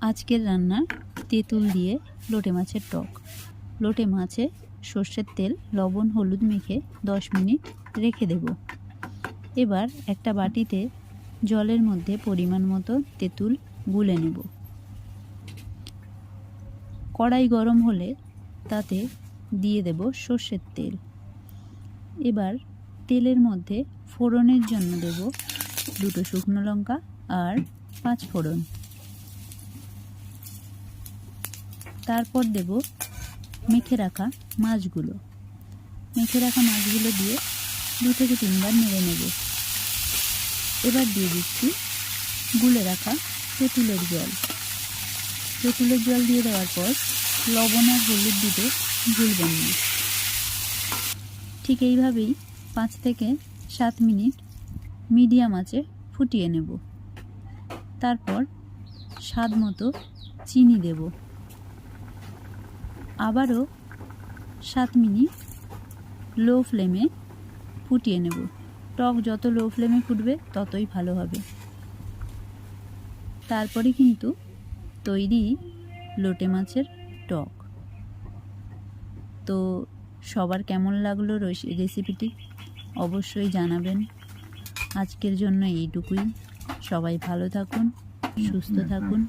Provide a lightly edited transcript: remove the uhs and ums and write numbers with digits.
আজকের রান্না তেঁতুল দিয়ে লোটে মাছের টক। লোটে মাছে সর্ষের তেল, লবণ, হলুদ মেখে 10 মিনিট রেখে দেব। এবার একটা বাটিতে জলের মধ্যে পরিমাণ মতো তেঁতুল গুলে নেব। কড়াই গরম হলে তাতে দিয়ে দেব সর্ষের তেল। এবার তেলের মধ্যে ফোড়নের জন্য দেব 2টো শুকনো লঙ্কা আর 5 ফোড়ন। তারপর দেব মেখে রাখা মাছগুলো। দিয়ে 2 থেকে 3 বার নেড়ে নেব। এবার দিয়ে দিচ্ছি গুলে রাখা তেঁতুলের জল। দিয়ে দেওয়ার পর লবণ আর হলুদ দিতে ভুলবেন না। ঠিক এইভাবেই 5 থেকে 7 মিনিট মিডিয়াম আঁচে ফুটিয়ে নেব। তারপর স্বাদ মতো চিনি দেব। আবারও 7 মিনিট লো ফ্লেমে ফুটিয়ে নেব। টক যত লো ফ্লেমে ফুটবে ততই ভালো হবে। তারপরে কিন্তু তৈরি লোটে মাছের টক। তো সবার কেমন লাগলো রেসিপিটি অবশ্যই জানাবেন। আজকের জন্য এইটুকুই। সবাই ভালো থাকুন, সুস্থ থাকুন।